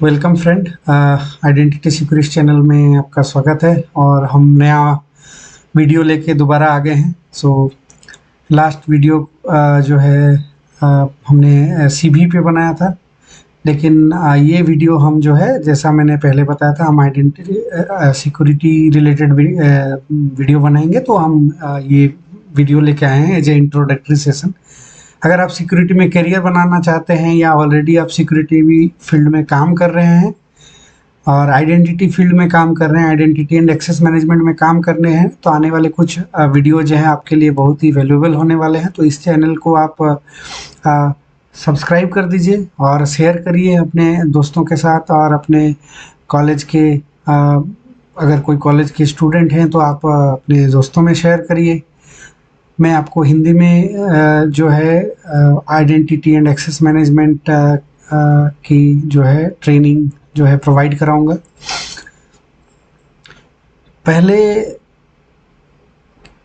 Welcome friend, identity security channel में आपका स्वागत है। और हम नया वीडियो लेके दोबारा आ गए हैं। लास्ट वीडियो जो है हमने सीवी पे बनाया था, लेकिन ये वीडियो हम जो है, जैसा मैंने पहले बताया था, हम आइडेंटिटी सिक्योरिटी रिलेटेड वीडियो बनाएंगे। तो हम ये वीडियो लेके आए हैं एज ए इंट्रोडक्टरी सेशन। अगर आप सिक्योरिटी में करियर बनाना चाहते हैं या ऑलरेडी आप सिक्योरिटी फील्ड में काम कर रहे हैं और आइडेंटिटी फील्ड में काम कर रहे हैं, आइडेंटिटी एंड एक्सेस मैनेजमेंट में काम करने हैं, तो आने वाले कुछ वीडियो जो हैं आपके लिए बहुत ही वैल्यूएबल होने वाले हैं। तो इस चैनल को आप सब्सक्राइब कर दीजिए और शेयर करिए अपने दोस्तों के साथ और अपने कॉलेज के अगर कोई कॉलेज के स्टूडेंट हैं तो आप अपने दोस्तों में शेयर करिए। मैं आपको हिंदी में जो है आइडेंटिटी एंड एक्सेस मैनेजमेंट की जो है ट्रेनिंग जो है प्रोवाइड कराऊंगा। पहले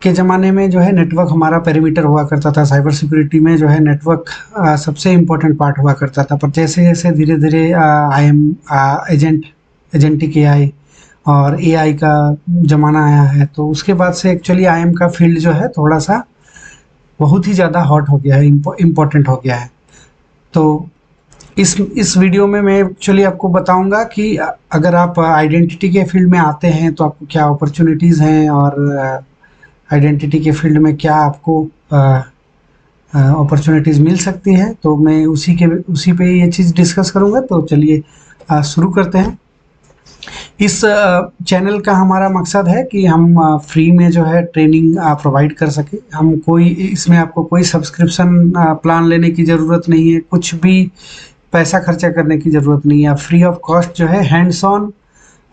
के ज़माने में जो है नेटवर्क हमारा पेरीमीटर हुआ करता था। साइबर सिक्योरिटी में जो है नेटवर्क सबसे इम्पोर्टेंट पार्ट हुआ करता था, पर जैसे जैसे धीरे धीरे एजेंटिक एआई और एआई का ज़माना आया है, तो उसके बाद से एक्चुअली आईएम का फील्ड जो है थोड़ा सा बहुत ही ज़्यादा हॉट हो गया है, इम्पोर्टेंट हो गया है। तो इस वीडियो में मैं एक्चुअली आपको बताऊंगा कि अगर आप आइडेंटिटी के फील्ड में आते हैं तो आपको क्या अपॉर्चुनिटीज़ हैं और आइडेंटिटी के फील्ड में क्या आपको अपॉर्चुनिटीज़ मिल सकती है। तो मैं उसी पे ये चीज़ डिस्कस करूंगा। तो चलिए शुरू करते हैं। इस चैनल का हमारा मकसद है कि हम फ्री में जो है ट्रेनिंग प्रोवाइड कर सके। हम इसमें आपको कोई सब्सक्रिप्शन प्लान लेने की ज़रूरत नहीं है, कुछ भी पैसा खर्चा करने की ज़रूरत नहीं है। फ्री ऑफ कॉस्ट जो है हैंड्स ऑन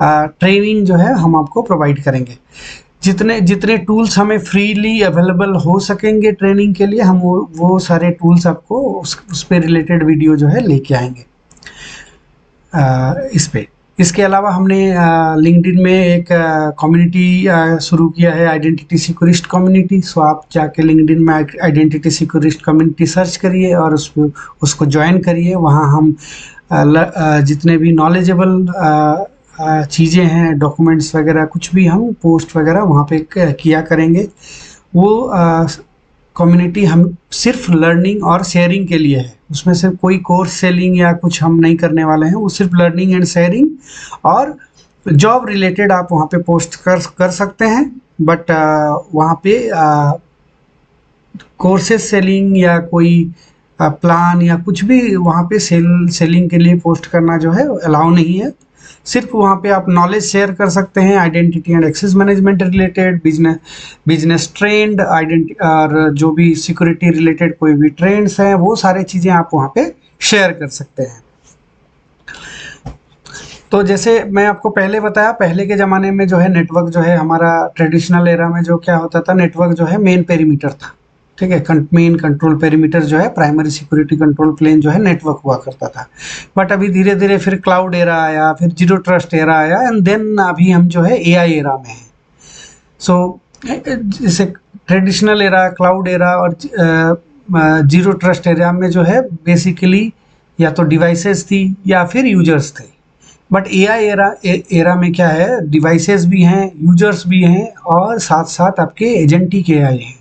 ट्रेनिंग जो है हम आपको प्रोवाइड करेंगे। जितने टूल्स हमें फ्रीली अवेलेबल हो सकेंगे ट्रेनिंग के लिए, हम वो सारे टूल्स आपको उस पे रिलेटेड वीडियो जो है लेके आएंगे इस पे। इसके अलावा हमने लिंक्डइन में एक कम्युनिटी शुरू किया है, आइडेंटिटी सिक्योरिस्ट कम्युनिटी। सो आप जाके लिंक्डइन में आइडेंटिटी सिक्योरिस्ट कम्युनिटी सर्च करिए और उसको ज्वाइन करिए। वहाँ हम जितने भी नॉलेजेबल चीज़ें हैं, डॉक्यूमेंट्स वगैरह, कुछ भी हम पोस्ट वगैरह वहाँ पे किया करेंगे। वो कम्युनिटी हम सिर्फ लर्निंग और शेयरिंग के लिए है। उसमें से कोई कोर्स सेलिंग या कुछ हम नहीं करने वाले हैं। वो सिर्फ लर्निंग एंड शेयरिंग और जॉब रिलेटेड आप वहाँ पे पोस्ट कर सकते हैं। बट वहाँ पे कोर्सेज सेलिंग या कोई प्लान या कुछ भी वहाँ पे सेलिंग के लिए पोस्ट करना जो है अलाउ नहीं है। सिर्फ वहाँ पे आप नॉलेज शेयर कर सकते हैं identity and access management related, business trend, और जो भी सिक्योरिटी रिलेटेड कोई भी ट्रेंड्स हैं, वो सारे चीज़ें आप वहाँ पे शेयर कर सकते हैं। तो जैसे मैं आपको पहले बताया, पहले के ज़माने में जो है नेटवर्क जो है हमारा ट्रेडिशनल एरा में जो क्या होता था, नेटवर्क जो है मेन पेरीमीटर था। ठीक है, मेन कंट्रोल पेरीमीटर जो है, प्राइमरी सिक्योरिटी कंट्रोल प्लेन जो है नेटवर्क हुआ करता था। बट अभी धीरे धीरे फिर क्लाउड एरा आया, फिर जीरो ट्रस्ट एरा आया, एंड देन अभी हम जो है एआई एरा में हैं। सो जैसे ट्रेडिशनल एरा, क्लाउड एरा और जीरो ट्रस्ट एरा में जो है बेसिकली या तो डिवाइसेस थी या फिर यूजर्स थे। बट एआई एरा में क्या है, डिवाइसेस भी हैं, यूजर्स भी हैं, और साथ साथ आपके एजेंटिक एआई हैं,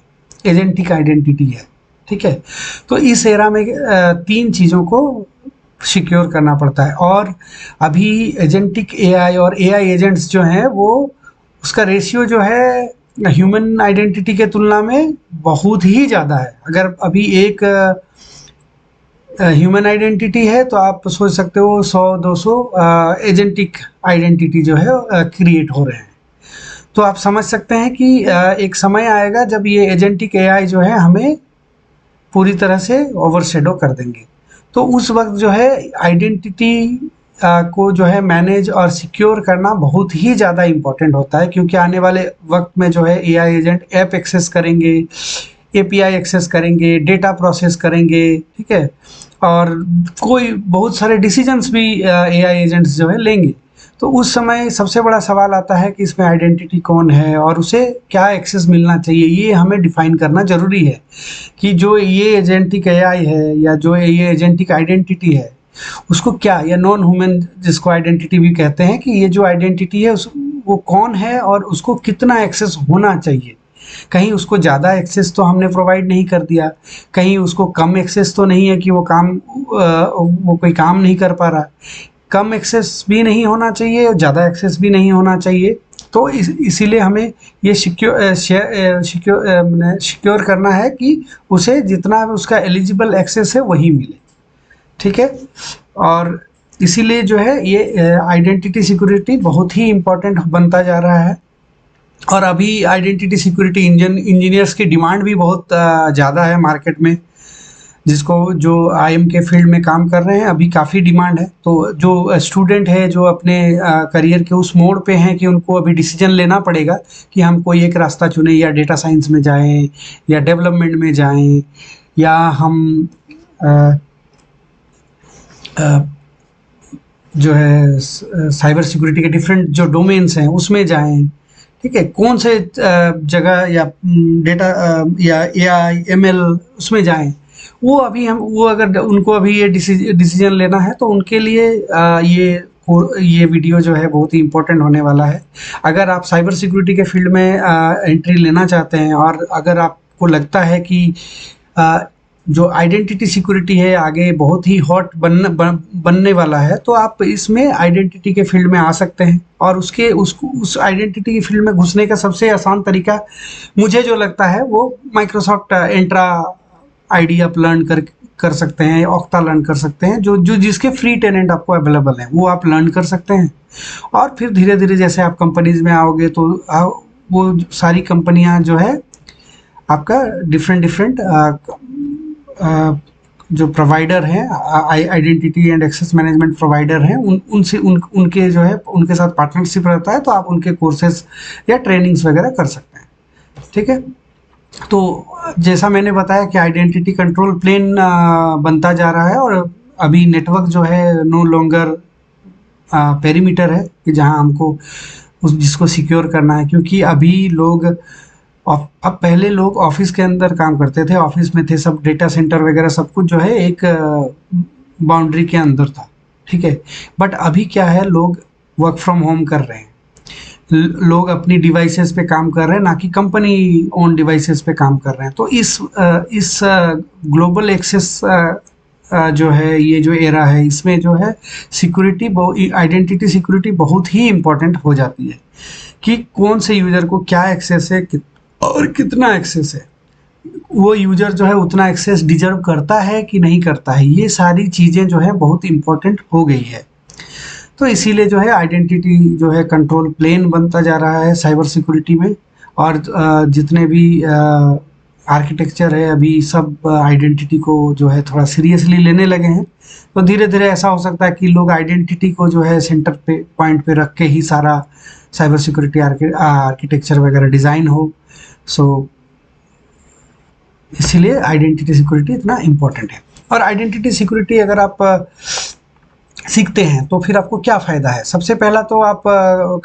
एजेंटिक आइडेंटिटी है। ठीक है, तो इस एरा में तीन चीज़ों को सिक्योर करना पड़ता है। और अभी एजेंटिक एआई और एआई एजेंट्स जो हैं, वो उसका रेशियो जो है ह्यूमन आइडेंटिटी के तुलना में बहुत ही ज़्यादा है। अगर अभी एक ह्यूमन आइडेंटिटी है तो आप सोच सकते हो 100-200 एजेंटिक आइडेंटिटी जो है क्रिएट हो रहे हैं। तो आप समझ सकते हैं कि एक समय आएगा जब ये एजेंटिक एआई जो है हमें पूरी तरह से ओवरशैडो कर देंगे। तो उस वक्त जो है आइडेंटिटी को जो है मैनेज और सिक्योर करना बहुत ही ज़्यादा इम्पोर्टेंट होता है, क्योंकि आने वाले वक्त में जो है एआई एजेंट ऐप एक्सेस करेंगे, एपीआई एक्सेस करेंगे, डेटा प्रोसेस करेंगे। ठीक है, और कोई बहुत सारे डिसीजंस भी एआई एजेंट्स जो है लेंगे। तो उस समय सबसे बड़ा सवाल आता है कि इसमें आइडेंटिटी कौन है और उसे क्या एक्सेस मिलना चाहिए। ये हमें डिफाइन करना ज़रूरी है कि जो ये एजेंटिक एआई है या जो ये एजेंटिक आइडेंटिटी है, उसको क्या, या नॉन ह्यूमन जिसको आइडेंटिटी भी कहते हैं, कि ये जो आइडेंटिटी है वो कौन है और उसको कितना एक्सेस होना चाहिए। कहीं उसको ज़्यादा एक्सेस तो हमने प्रोवाइड नहीं कर दिया, कहीं उसको कम एक्सेस तो नहीं है कि वो कोई काम नहीं कर पा रहा। कम एक्सेस भी नहीं होना चाहिए और ज़्यादा एक्सेस भी नहीं होना चाहिए। तो इसीलिए हमें ये सिक्योर करना है कि उसे जितना उसका एलिजिबल एक्सेस है वही मिले, ठीक है। और इसीलिए जो है ये आइडेंटिटी सिक्योरिटी बहुत ही इम्पोर्टेंट बनता जा रहा है। और अभी आइडेंटिटी सिक्योरिटी इंजीनियर्स की डिमांड भी बहुत ज़्यादा है मार्केट में, जिसको जो आईएम के फील्ड में काम कर रहे हैं अभी काफ़ी डिमांड है। तो जो स्टूडेंट है जो अपने करियर के उस मोड़ पे हैं कि उनको अभी डिसीजन लेना पड़ेगा कि हम कोई एक रास्ता चुनें, या डेटा साइंस में जाएं, या डेवलपमेंट में जाएं, या हम जो है साइबर सिक्योरिटी के डिफरेंट जो डोमेन्स हैं उसमें जाएं, ठीक है। कौन से जगह या डेटा या एआई एमएल उसमें जाएं, वो अगर उनको अभी ये डिसीजन लेना है तो उनके लिए ये वीडियो जो है बहुत ही इम्पोर्टेंट होने वाला है। अगर आप साइबर सिक्योरिटी के फील्ड में एंट्री लेना चाहते हैं और अगर आपको लगता है कि जो आइडेंटिटी सिक्योरिटी है आगे बहुत ही हॉट बनने वाला है, तो आप इसमें आइडेंटिटी के फील्ड में आ सकते हैं। और उस आइडेंटिटी के फील्ड में घुसने का सबसे आसान तरीका मुझे जो लगता है वो माइक्रोसॉफ्ट एंट्रा आईडी आप लर्न कर सकते हैं, ऑक्टा लर्न कर सकते हैं, जो जिसके फ्री टेनेंट आपको अवेलेबल है वो आप लर्न कर सकते हैं। और फिर धीरे धीरे जैसे आप कंपनीज में आओगे तो वो सारी कंपनियां जो है आपका डिफरेंट जो प्रोवाइडर हैं, identity and access management provider हैं, उनके जो है उनके साथ पार्टनरशिप रहता है, तो आप उनके कोर्सेज या ट्रेनिंग्स वगैरह कर सकते हैं, ठीक है। तो जैसा मैंने बताया कि आइडेंटिटी कंट्रोल प्लेन बनता जा रहा है, और अभी नेटवर्क जो है नो लॉन्गर पेरीमीटर है कि जहां हमको जिसको सिक्योर करना है। क्योंकि अभी लोग अब पहले लोग ऑफिस के अंदर काम करते थे, ऑफिस में थे, सब डेटा सेंटर वगैरह सब कुछ जो है एक बाउंड्री के अंदर था, ठीक है। बट अभी क्या है, लोग वर्क फ्रॉम होम कर रहे हैं, लोग अपनी डिवाइसेस पे काम कर रहे हैं, ना कि कंपनी ओन डिवाइसेस पे काम कर रहे हैं। तो इस ग्लोबल एक्सेस जो है, ये जो एरा है, इसमें जो है सिक्योरिटी, आइडेंटिटी सिक्योरिटी बहुत ही इम्पोर्टेंट हो जाती है कि कौन से यूजर को क्या एक्सेस है और कितना एक्सेस है, वो यूजर जो है उतना एक्सेस डिजर्व करता है कि नहीं करता है। ये सारी चीज़ें जो है बहुत इम्पोर्टेंट हो गई है। तो इसीलिए जो है आइडेंटिटी जो है कंट्रोल प्लेन बनता जा रहा है साइबर सिक्योरिटी में। और जितने भी आर्किटेक्चर है अभी सब आइडेंटिटी को जो है थोड़ा सीरियसली लेने लगे हैं। तो धीरे धीरे ऐसा हो सकता है कि लोग आइडेंटिटी को जो है सेंटर पे पॉइंट पे रख के ही सारा साइबर सिक्योरिटी आर्किटेक्चर वगैरह डिज़ाइन हो। सो इसीलिए आइडेंटिटी सिक्योरिटी इतना इम्पोर्टेंट है। और आइडेंटिटी सिक्योरिटी अगर आप सीखते हैं तो फिर आपको क्या फ़ायदा है। सबसे पहला तो आप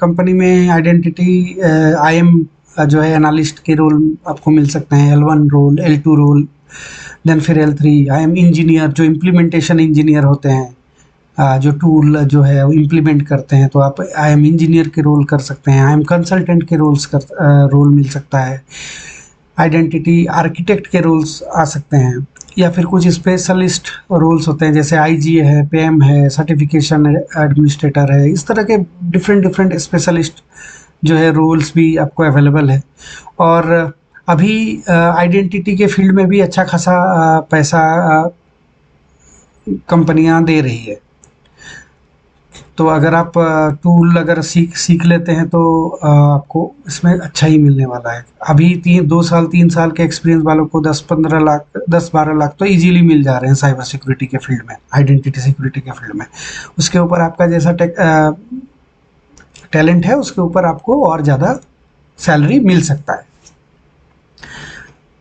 कंपनी में आइडेंटिटी आईएम जो है एनालिस्ट के रोल आपको मिल सकते हैं, L1 role, L2 role, then फिर L3 आईएम इंजीनियर, जो इम्प्लीमेंटेशन इंजीनियर होते हैं, जो टूल जो है वो इम्प्लीमेंट करते हैं, तो आप आईएम इंजीनियर के रोल कर सकते हैं, आईएम कंसल्टेंट के रोल मिल सकता है, आइडेंटिटी आर्किटेक्ट के रोल्स आ सकते हैं, या फिर कुछ स्पेशलिस्ट रोल्स होते हैं जैसे आईजीए है, पीएम है, सर्टिफिकेशन एडमिनिस्ट्रेटर है। इस तरह के डिफरेंट स्पेशलिस्ट जो है रोल्स भी आपको अवेलेबल है। और अभी आइडेंटिटी के फील्ड में भी अच्छा खासा पैसा कंपनियां दे रही है। तो अगर आप टूल अगर सीख लेते हैं तो आपको इसमें अच्छा ही मिलने वाला है। अभी 3 साल के एक्सपीरियंस वालों को 10-12 लाख तो इजीली मिल जा रहे हैं साइबर सिक्योरिटी के फील्ड में, आइडेंटिटी सिक्योरिटी के फील्ड में। उसके ऊपर आपका जैसा टैलेंट है उसके ऊपर आपको और ज़्यादा सैलरी मिल सकता है।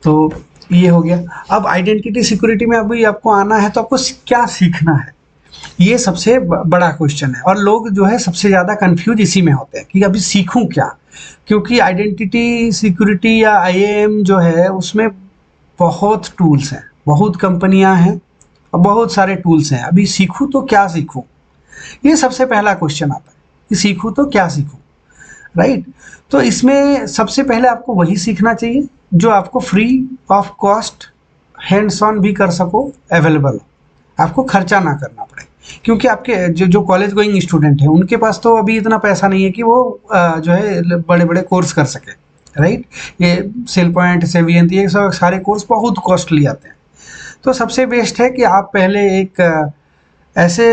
तो ये हो गया। अब आइडेंटिटी सिक्योरिटी में अभी आपको आना है तो आपको क्या सीखना है, ये सबसे बड़ा क्वेश्चन है। और लोग जो है सबसे ज़्यादा कंफ्यूज इसी में होते हैं कि अभी सीखूं क्या। क्योंकि आइडेंटिटी सिक्योरिटी या आईएएम जो है उसमें बहुत टूल्स हैं, बहुत कंपनियां हैं, अब बहुत सारे टूल्स हैं, अभी सीखूं तो क्या सीखूं, ये सबसे पहला क्वेश्चन आता है कि सीखूं तो क्या सीखूं, राइट। तो इसमें सबसे पहले आपको वही सीखना चाहिए जो आपको free of cost hands on भी कर सको, अवेलेबल हो, आपको खर्चा ना करना पड़े। क्योंकि आपके जो कॉलेज गोइंग स्टूडेंट हैं उनके पास तो अभी इतना पैसा नहीं है कि वो जो है बड़े बड़े कोर्स कर सके, राइट। ये सेल पॉइंट, सेवियंत, ये सब सारे कोर्स बहुत कॉस्टली आते हैं। तो सबसे बेस्ट है कि आप पहले एक ऐसे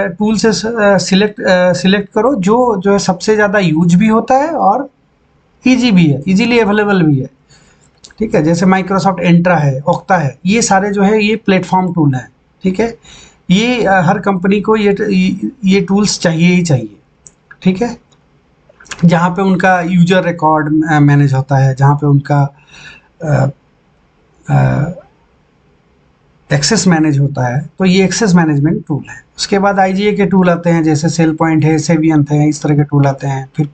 टूल से सिलेक्ट करो जो है सबसे ज़्यादा यूज भी होता है और ईजी भी है, इजीली अवेलेबल भी है, ठीक है। जैसे माइक्रोसॉफ्ट एंट्रा है, ओक्टा है, ये सारे जो है ये प्लेटफॉर्म टूल हैं, ठीक है। ये हर कंपनी को ये टूल्स चाहिए ही चाहिए, ठीक है। जहाँ पे उनका यूजर रिकॉर्ड मैनेज होता है, जहाँ पे उनका एक्सेस मैनेज होता है, तो ये एक्सेस मैनेजमेंट टूल है। उसके बाद आईजीए के टूल आते हैं, जैसे सेल पॉइंट है, सेवियंत है, इस तरह के टूल आते हैं। फिर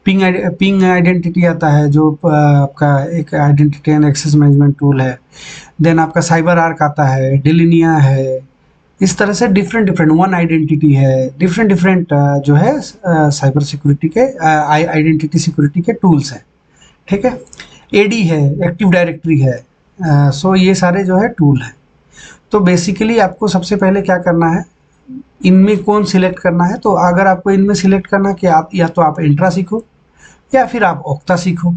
पिंग आइडेंटिटी आता है, जो आपका एक identity and access management tool है। देन आपका साइबर आर्क आता है, डिलिनिया है, इस तरह से डिफरेंट वन आइडेंटिटी है, डिफरेंट जो है साइबर सिक्योरिटी के आइडेंटिटी सिक्योरिटी के टूल्स हैं, ठीक है। एडी है, एक्टिव डायरेक्टरी है, सो ये सारे जो है टूल हैं। तो बेसिकली आपको सबसे पहले क्या करना है, इनमें कौन सिलेक्ट करना है। तो अगर आपको इनमें सिलेक्ट करना है कि आप या तो आप एंट्रा सीखो या फिर आप ओक्टा सीखो।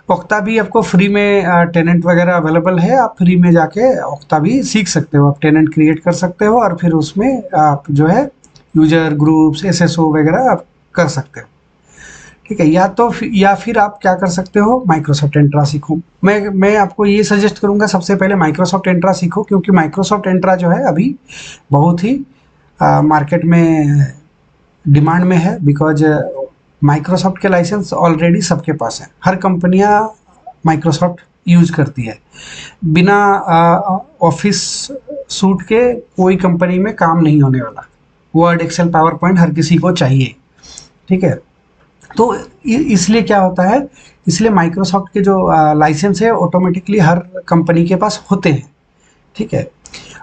ओक्टा भी आपको फ्री में टेनेंट वगैरह अवेलेबल है, आप फ्री में जाके ओक्टा भी सीख सकते हो, आप टेनेंट क्रिएट कर सकते हो और फिर उसमें आप जो है यूजर ग्रुप्स, एसएसओ वगैरह आप कर सकते हो, ठीक है। या फिर आप क्या कर सकते हो, माइक्रोसॉफ्ट एंट्रा सीखो। मैं आपको ये सजेस्ट करूंगा सबसे पहले माइक्रोसॉफ्ट एंट्रा सीखो, क्योंकि माइक्रोसॉफ्ट एंट्रा जो है अभी बहुत ही मार्केट में डिमांड में है, बिकॉज माइक्रोसॉफ्ट के लाइसेंस ऑलरेडी सबके पास है, हर कंपनियां माइक्रोसॉफ्ट यूज करती है। बिना ऑफिस सूट के कोई कंपनी में काम नहीं होने वाला, वर्ड, एक्सेल, पावर पॉइंट हर किसी को चाहिए, ठीक है। तो इसलिए क्या होता है, इसलिए माइक्रोसॉफ्ट के जो लाइसेंस है ऑटोमेटिकली हर कंपनी के पास होते हैं, ठीक है।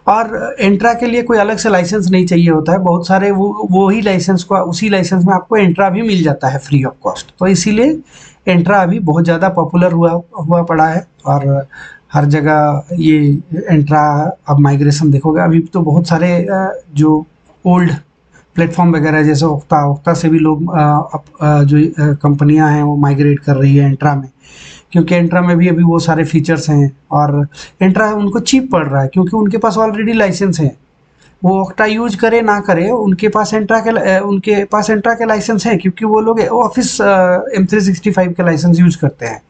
और एंट्रा के लिए कोई अलग से लाइसेंस नहीं चाहिए होता है, बहुत सारे वो ही लाइसेंस को, उसी लाइसेंस में आपको एंट्रा भी मिल जाता है फ्री ऑफ कॉस्ट। तो इसीलिए एंट्रा अभी बहुत ज़्यादा पॉपुलर हुआ पड़ा है और हर जगह ये एंट्रा अब माइग्रेशन देखोगे। अभी तो बहुत सारे जो ओल्ड प्लेटफॉर्म वगैरह जैसे ओक्टा से भी लोग जो कंपनियां हैं वो माइग्रेट कर रही है एंट्रा में, क्योंकि एंट्रा में भी अभी वो सारे फीचर्स हैं और एंट्रा उनको चीप पड़ रहा है, क्योंकि उनके पास ऑलरेडी लाइसेंस है। वो ओक्टा यूज करे ना करे, उनके पास एंट्रा के लाइसेंस हैं, क्योंकि वो लोग ऑफिस M365 के लाइसेंस यूज करते हैं।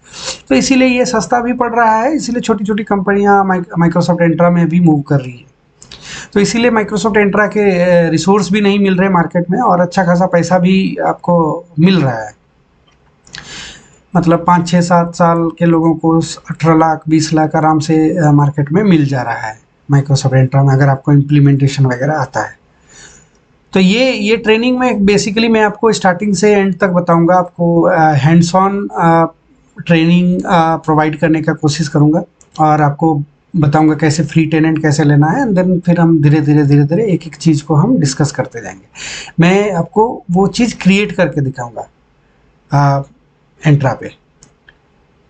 तो इसीलिए ये सस्ता भी पड़ रहा है, इसीलिए छोटी छोटी कंपनियां माइक्रोसॉफ्ट एंट्रा में भी मूव कर रही है। तो इसीलिए माइक्रोसॉफ्ट एंट्रा के रिसोर्स भी नहीं मिल रहे मार्केट में और अच्छा खासा पैसा भी आपको मिल रहा है। मतलब 5, 6, 7 साल के लोगों को 18 लाख 20 लाख आराम से मार्केट में मिल जा रहा है माइक्रोसॉफ्ट एंट्रा में, अगर आपको इम्प्लीमेंटेशन वगैरह आता है। तो ये ट्रेनिंग में बेसिकली मैं आपको स्टार्टिंग से एंड तक बताऊंगा, आपको हैंड्स ऑन ट्रेनिंग प्रोवाइड करने का कोशिश करूंगा और आपको बताऊंगा कैसे फ्री टेनेंट कैसे लेना है। एंड देन फिर हम धीरे धीरे एक एक चीज़ को हम डिस्कस करते जाएंगे। मैं आपको वो चीज़ क्रिएट करके दिखाऊंगा एंट्रा पे,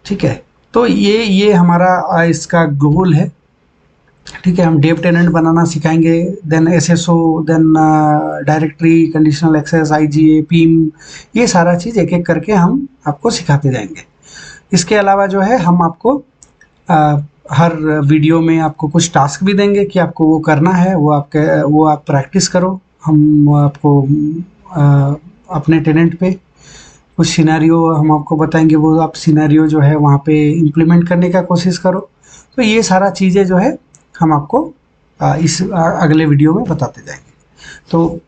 ठीक है। तो ये हमारा इसका गोल है, ठीक है। हम डेव टेनेंट बनाना सिखाएंगे, then SSO, then directory, conditional access, IGA, PIM, ये सारा चीज़ एक एक करके हम आपको सिखाते जाएंगे। इसके अलावा जो है हम आपको हर वीडियो में आपको कुछ टास्क भी देंगे कि आपको वो करना है, वो आप प्रैक्टिस करो। हम आपको अपने टेनेंट पे कुछ सिनेरियो हम आपको बताएंगे, वो आप सिनेरियो जो है वहाँ पे इम्प्लीमेंट करने का कोशिश करो। तो ये सारा चीज़ें जो है हम आपको इस अगले वीडियो में बताते जाएंगे। तो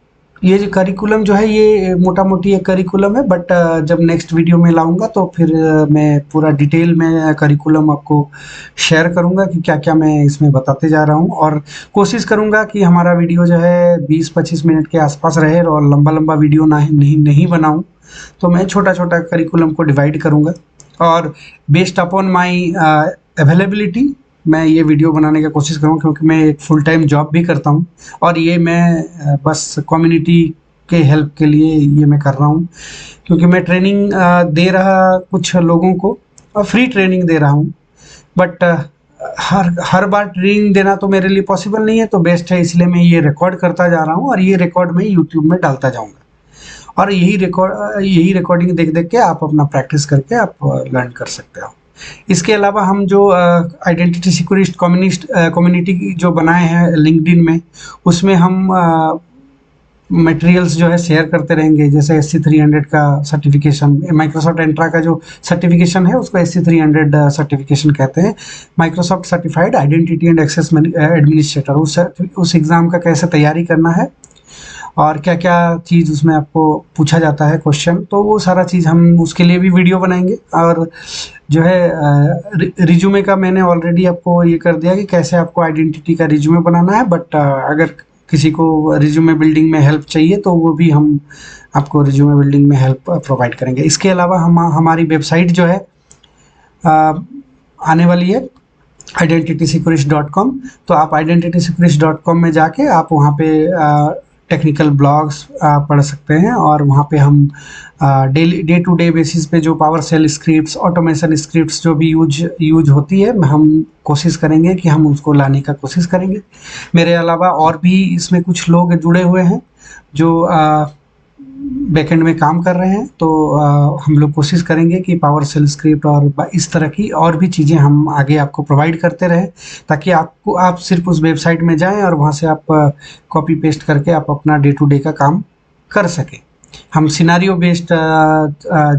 ये जो करिकुलम जो है ये मोटा मोटी एक करिकुलम है, बट जब नेक्स्ट वीडियो में लाऊंगा तो फिर मैं पूरा डिटेल में करिकुलम आपको शेयर करूंगा कि क्या क्या मैं इसमें बताते जा रहा हूं। और कोशिश करूंगा कि हमारा वीडियो जो है 20-25 मिनट के आसपास रहे और लंबा वीडियो नहीं बनाऊं। तो मैं छोटा छोटा करिकुलम को डिवाइड करूंगा और बेस्ड अपॉन माई अवेलेबिलिटी मैं ये वीडियो बनाने की कोशिश करूँ, क्योंकि मैं एक फुल टाइम जॉब भी करता हूँ और ये मैं बस कम्युनिटी के हेल्प के लिए ये मैं कर रहा हूँ, क्योंकि मैं ट्रेनिंग दे रहा कुछ लोगों को, फ्री ट्रेनिंग दे रहा हूँ, बट हर बार ट्रेनिंग देना तो मेरे लिए पॉसिबल नहीं है, तो बेस्ट है इसलिए मैं ये रिकॉर्ड करता जा रहा हूँ और ये रिकॉर्ड मैं यूट्यूब में डालता जाऊँगा और यही रिकॉर्डिंग देख देख के आप अपना प्रैक्टिस करके आप लर्न कर सकते हो। इसके अलावा हम जो आइडेंटिटी सिक्योरिस्ट कम्युनिटी जो बनाए हैं लिंक्डइन में, उसमें हम मटेरियल्स जो है शेयर करते रहेंगे, जैसे SC300 का सर्टिफिकेशन, माइक्रोसॉफ्ट एंट्रा का जो सर्टिफिकेशन है उसको SC300 सर्टिफिकेशन कहते हैं, Microsoft certified identity and access administrator. उस एग्ज़ाम का कैसे तैयारी करना है और क्या क्या चीज़ उसमें आपको पूछा जाता है क्वेश्चन, तो वो सारा चीज़ हम उसके लिए भी वीडियो बनाएंगे। और जो है रिज्यूमे का मैंने ऑलरेडी आपको ये कर दिया कि कैसे आपको आइडेंटिटी का रिज्यूमे बनाना है, बट अगर किसी को रिज्यूमे बिल्डिंग में हेल्प चाहिए तो वो भी हम आपको रिज्यूमे बिल्डिंग में हेल्प प्रोवाइड करेंगे। इसके अलावा हमारी वेबसाइट जो है आने वाली है identitysecurist.com, तो आप identitysecurist.com में जाके आप वहाँ पे टेक्निकल ब्लॉग्स पढ़ सकते हैं और वहाँ पे हम डे टू डे बेसिस पे जो PowerShell scripts, automation scripts जो भी यूज होती है, हम कोशिश करेंगे कि हम उसको लाने का कोशिश करेंगे। मेरे अलावा और भी इसमें कुछ लोग जुड़े हुए हैं जो बैकएंड में काम कर रहे हैं, तो हम लोग कोशिश करेंगे कि पावर सेल स्क्रिप्ट और इस तरह की और भी चीज़ें हम आगे आपको प्रोवाइड करते रहें, ताकि आप सिर्फ उस वेबसाइट में जाएं और वहाँ से आप कॉपी पेस्ट करके आप अपना डे टू डे का काम कर सकें। हम सिनारियो बेस्ड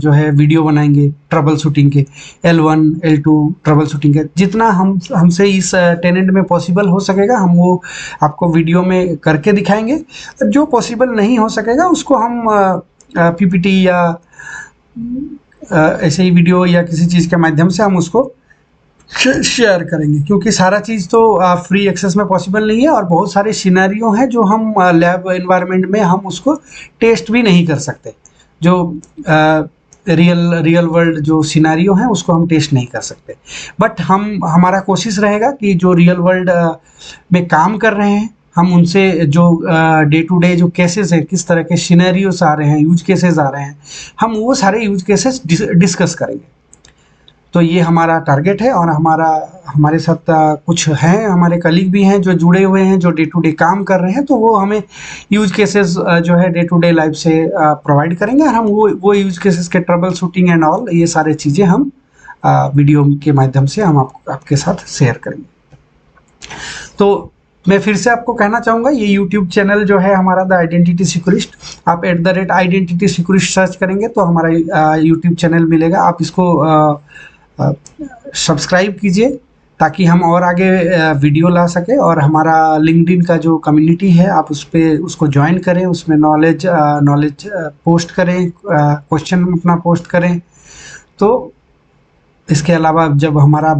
जो है वीडियो बनाएंगे ट्रबल शूटिंग के, L1 L2 ट्रबल शूटिंग के, जितना हमसे इस टेनेंट में पॉसिबल हो सकेगा हम वो आपको वीडियो में करके दिखाएंगे। जो पॉसिबल नहीं हो सकेगा उसको हम PPT या ऐसे ही वीडियो या किसी चीज़ के माध्यम से हम उसको शेयर करेंगे, क्योंकि सारा चीज़ तो फ्री एक्सेस में पॉसिबल नहीं है और बहुत सारे सिनेरियो हैं जो हम लैब एनवायरनमेंट में हम उसको टेस्ट भी नहीं कर सकते। जो रियल वर्ल्ड जो सिनेरियो हैं उसको हम टेस्ट नहीं कर सकते, बट हमारा कोशिश रहेगा कि जो रियल वर्ल्ड में काम कर रहे हैं हम उनसे जो डे टू डे जो केसेस हैं, किस तरह के सिनेरियोस आ रहे हैं, यूज केसेस आ रहे हैं, हम वो सारे यूज केसेस डिस्कस करेंगे। तो ये हमारा टारगेट है और हमारे साथ कुछ हैं, हमारे कलीग भी हैं जो जुड़े हुए हैं, जो डे टू डे काम कर रहे हैं, तो वो हमें यूज केसेस जो है डे टू डे लाइफ से प्रोवाइड करेंगे और हम वो यूज केसेस के ट्रबल शूटिंग एंड ऑल ये सारे चीज़ें हम वीडियो के माध्यम से हम आपके साथ शेयर करेंगे। तो मैं फिर से आपको कहना चाहूँगा, ये यूट्यूब चैनल जो है हमारा द आइडेंटिटी सिक्योरिस्ट, आप @identity securist सर्च करेंगे तो हमारा यूट्यूब चैनल मिलेगा। आप इसको सब्सक्राइब कीजिए ताकि हम और आगे वीडियो ला सके, और हमारा लिंक्डइन का जो कम्युनिटी है आप उसको ज्वाइन करें, उसमें नॉलेज पोस्ट करें, क्वेश्चन अपना पोस्ट करें। तो इसके अलावा जब हमारा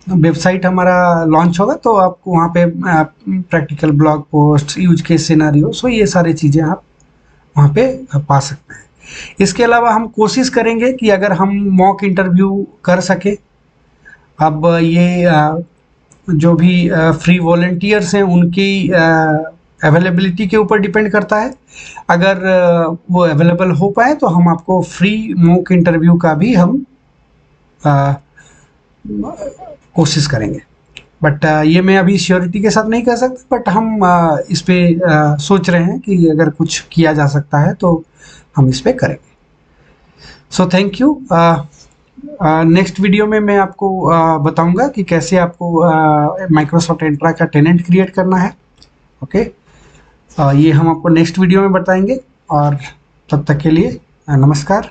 वेबसाइट हमारा लॉन्च होगा तो आपको वहाँ पे practical blog post, use case scenario, so ये सारी चीज़ें आप वहाँ पे पा सकते हैं। इसके अलावा हम कोशिश करेंगे कि अगर हम मॉक इंटरव्यू कर सके, अब ये जो भी फ्री वॉलंटियर्स हैं उनकी अवेलेबिलिटी के ऊपर डिपेंड करता है। अगर वो अवेलेबल हो पाए तो हम आपको फ्री मॉक इंटरव्यू का भी हम कोशिश करेंगे, बट ये मैं अभी श्योरिटी के साथ नहीं कह सकता, बट हम इस पे सोच रहे हैं कि अगर कुछ किया जा सकता है तो हम इस पे करेंगे। So thank you. Next video में मैं आपको बताऊंगा कि कैसे आपको माइक्रोसॉफ्ट एंट्रा का टेनेंट क्रिएट करना है। ओके, ये हम आपको नेक्स्ट वीडियो में बताएंगे, और तब तक के लिए नमस्कार।